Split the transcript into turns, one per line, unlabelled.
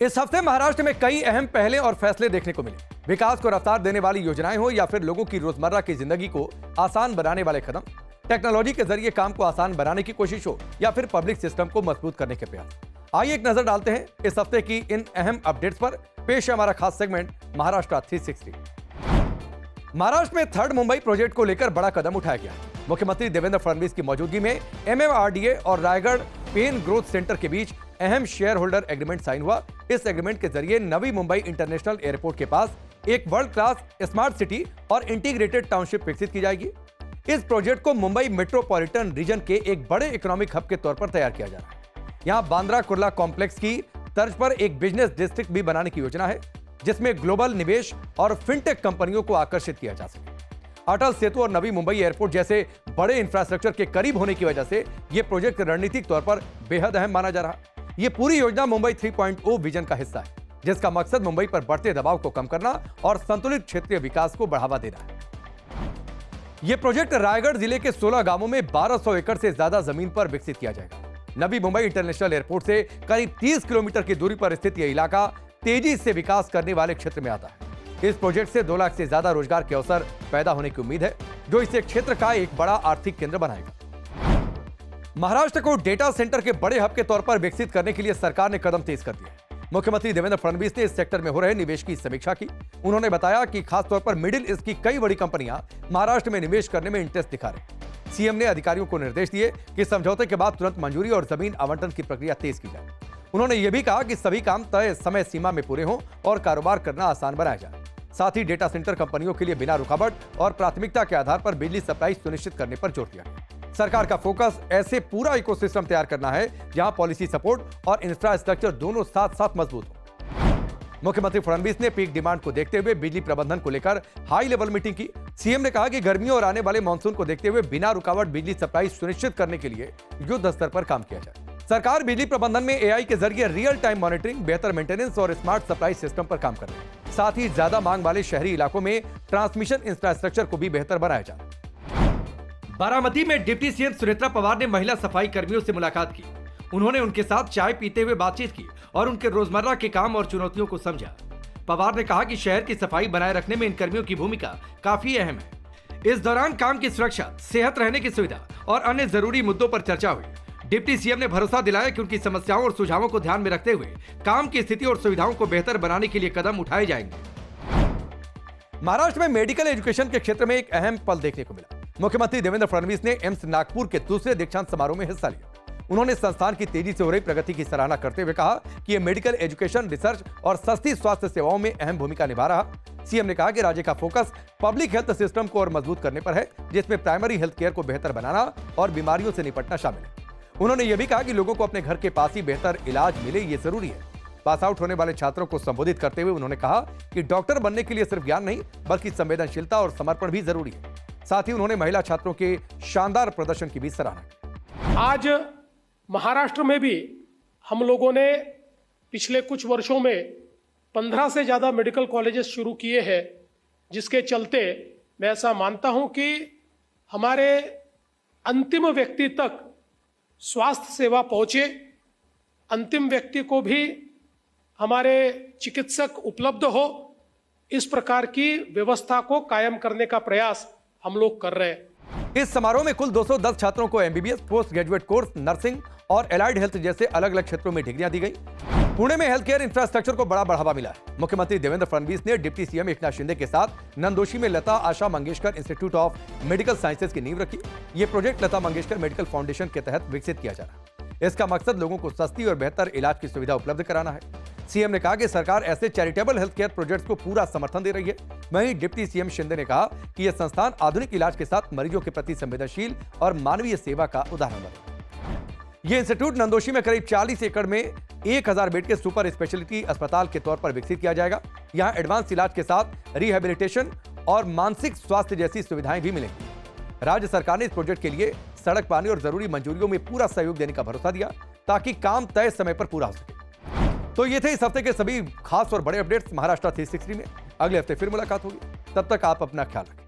इस हफ्ते महाराष्ट्र में कई अहम पहले और फैसले देखने को मिले। विकास को रफ्तार देने वाली योजनाएं हो या फिर लोगों की रोजमर्रा की जिंदगी को आसान बनाने वाले कदम, टेक्नोलॉजी के जरिए काम को आसान बनाने की कोशिश हो या फिर पब्लिक सिस्टम को मजबूत करने के प्रयास। आइए एक नजर डालते हैं इस हफ्ते की इन अहम अपडेट्स पर। पेश है हमारा खास सेगमेंट महाराष्ट्र 360। महाराष्ट्र में थर्ड मुंबई प्रोजेक्ट को लेकर बड़ा कदम उठाया गया। मुख्यमंत्री देवेंद्र फडणवीस की मौजूदगी में MMRDA और रायगढ़ पेन ग्रोथ सेंटर के बीच अहम शेयर होल्डर एग्रीमेंट साइन हुआ। इस एग्रीमेंट के जरिए नवी मुंबई इंटरनेशनल एयरपोर्ट के पास एक वर्ल्ड क्लास स्मार्ट सिटी और इंटीग्रेटेड टाउनशिप विकसित की जाएगी। इस प्रोजेक्ट को मुंबई मेट्रोपॉलिटन रीजन के एक बड़े इकोनॉमिक हब के तौर पर तैयार किया जा रहा है। यहां बांद्रा कुर्ला कॉम्प्लेक्स की तर्ज पर एक बिजनेस डिस्ट्रिक्ट भी बनाने की योजना है, जिसमें ग्लोबल निवेश और फिनटेक कंपनियों को आकर्षित किया जा सके। अटल सेतु और नवी मुंबई एयरपोर्ट जैसे बड़े इंफ्रास्ट्रक्चर के करीब होने की वजह से यह प्रोजेक्ट रणनीतिक तौर पर बेहद अहम माना जा रहा है। यह पूरी योजना मुंबई 3.0 विजन का हिस्सा है, जिसका मकसद मुंबई पर बढ़ते दबाव को कम करना और संतुलित क्षेत्रीय विकास को बढ़ावा देना है। यह प्रोजेक्ट रायगढ़ जिले के 16 गांवों में 1200 एकड़ से ज्यादा जमीन पर विकसित किया जाएगा। नवी मुंबई इंटरनेशनल एयरपोर्ट से करीब 30 किलोमीटर की दूरी पर स्थित यह इलाका तेजी से विकास करने वाले क्षेत्र में आता है। इस प्रोजेक्ट से 2 लाख से ज्यादा रोजगार के अवसर पैदा होने की उम्मीद है, जो इसे क्षेत्र का एक बड़ा आर्थिक केंद्र बनाएगा। महाराष्ट्र को डेटा सेंटर के बड़े हब के तौर पर विकसित करने के लिए सरकार ने कदम तेज कर दिया। मुख्यमंत्री देवेंद्र फडणवीस ने इस सेक्टर में हो रहे निवेश की समीक्षा की। उन्होंने बताया कि खासतौर पर मिडिल ईस्ट की कई बड़ी कंपनियां महाराष्ट्र में निवेश करने में इंटरेस्ट दिखा रही। सीएम ने अधिकारियों को निर्देश दिए कि समझौते के बाद तुरंत मंजूरी और जमीन आवंटन की प्रक्रिया तेज की जाए। उन्होंने यह भी कहा कि सभी काम तय समय सीमा में पूरे हों और कारोबार करना आसान बनाया जाए। साथ ही डेटा सेंटर कंपनियों के लिए बिना रुकावट और प्राथमिकता के आधार पर बिजली सप्लाई सुनिश्चित करने पर जोर दिया। सरकार का फोकस ऐसे पूरा इकोसिस्टम तैयार करना है जहां पॉलिसी सपोर्ट और इंफ्रास्ट्रक्चर दोनों साथ साथ मजबूत हो। मुख्यमंत्री फडणवीस ने पीक डिमांड को देखते हुए बिजली प्रबंधन को लेकर हाई लेवल मीटिंग की। सीएम ने कहा कि गर्मियों और आने वाले मानसून को देखते हुए बिना रुकावट बिजली सप्लाई सुनिश्चित करने के लिए युद्ध स्तर पर काम किया जाए। सरकार बिजली प्रबंधन में AI के जरिए रियल टाइम मॉनिटरिंग, बेहतर मेंटेनेंस और स्मार्ट सप्लाई सिस्टम पर काम कर रही है। साथ ही ज्यादा मांग वाले शहरी इलाकों में ट्रांसमिशन इंफ्रास्ट्रक्चर को भी बेहतर बनाया जाए। बारामती में डिप्टी सीएम सुनेत्रा पवार ने महिला सफाई कर्मियों से मुलाकात की। उन्होंने उनके साथ चाय पीते हुए बातचीत की और उनके रोजमर्रा के काम और चुनौतियों को समझा। पवार ने कहा कि शहर की सफाई बनाए रखने में इन कर्मियों की भूमिका काफी अहम है। इस दौरान काम की सुरक्षा, सेहत रहने की सुविधा और अन्य जरूरी मुद्दों पर चर्चा हुई। डिप्टी सीएम ने भरोसा दिलाया कि उनकी समस्याओं और सुझावों को ध्यान में रखते हुए काम की स्थिति और सुविधाओं को बेहतर बनाने के लिए कदम उठाए जाएंगे। महाराष्ट्र में मेडिकल एजुकेशन के क्षेत्र में एक अहम पल देखने को मिला। मुख्यमंत्री देवेंद्र फडणवीस ने एम्स नागपुर के दूसरे दीक्षांत समारोह में हिस्सा लिया। उन्होंने संस्थान की तेजी से हो रही प्रगति की सराहना करते हुए कहा कि यह मेडिकल एजुकेशन, रिसर्च और सस्ती स्वास्थ्य सेवाओं में अहम भूमिका निभा रहा। सीएम ने कहा कि राज्य का फोकस पब्लिक हेल्थ सिस्टम को और मजबूत करने पर है, जिसमें प्राइमरी हेल्थ केयर को बेहतर बनाना और बीमारियों से निपटना शामिल है। उन्होंने यह भी कहा कि लोगों को अपने घर के पास ही बेहतर इलाज मिले, ये जरूरी है। पास आउट होने वाले छात्रों को संबोधित करते हुए उन्होंने कहा कि डॉक्टर बनने के लिए सिर्फ ज्ञान नहीं, बल्कि संवेदनशीलता और समर्पण भी जरूरी है। साथ ही उन्होंने महिला छात्रों के शानदार प्रदर्शन की भी सराहना की।
आज महाराष्ट्र में भी हम लोगों ने पिछले कुछ वर्षों में 15 से ज्यादा मेडिकल कॉलेजेस शुरू किए हैं, जिसके चलते मैं ऐसा मानता हूं कि हमारे अंतिम व्यक्ति तक स्वास्थ्य सेवा पहुंचे, अंतिम व्यक्ति को भी हमारे चिकित्सक उपलब्ध हो, इस प्रकार की व्यवस्था को कायम करने का प्रयास हम लोग कर रहे हैं।
इस समारोह में कुल 210 छात्रों को MBBS, post graduate course, nursing और एलाइड हेल्थ जैसे अलग अलग क्षेत्रों में डिग्रियां दी गई। पुणे में हेल्थ केयर इंफ्रास्ट्रक्चर को बड़ा बढ़ावा मिला है। मुख्यमंत्री देवेंद्र फडणवीस ने डिप्टी सीएम एकनाथ शिंदे के साथ नंदोशी में Lata Asha Mangeshkar institute of medical sciences की नींव रखी। यह project Lata Mangeshkar medical foundation के तहत विकसित किया जा रहा है। इसका मकसद लोगों को सस्ती और बेहतर इलाज की सुविधा उपलब्ध कराना है। सीएम ने कहा कि सरकार ऐसे चैरिटेबल हेल्थ केयर प्रोजेक्ट्स को पूरा समर्थन दे रही है। वहीं डिप्टी सीएम शिंदे ने कहा कि यह संस्थान आधुनिक इलाज के साथ मरीजों के प्रति संवेदनशील और मानवीय सेवा का उदाहरण बने। यह इंस्टीट्यूट नंदोशी में करीब 40 एकड़ में 1000 बेड के सुपर स्पेशलिटी अस्पताल के तौर पर विकसित किया जाएगा। यहां एडवांस इलाज के साथ रिहेबिलिटेशन और मानसिक स्वास्थ्य जैसी सुविधाएं भी मिलेंगी। राज्य सरकार ने इस प्रोजेक्ट के लिए सड़क, पानी और जरूरी मंजूरियों में पूरा सहयोग देने का भरोसा दिया, ताकि काम तय समय पर पूरा हो सके। तो ये थे इस हफ्ते के सभी खास और बड़े अपडेट्स महाराष्ट्र 360 में। अगले हफ्ते फिर मुलाकात होगी। तब तक आप अपना ख्याल रखें।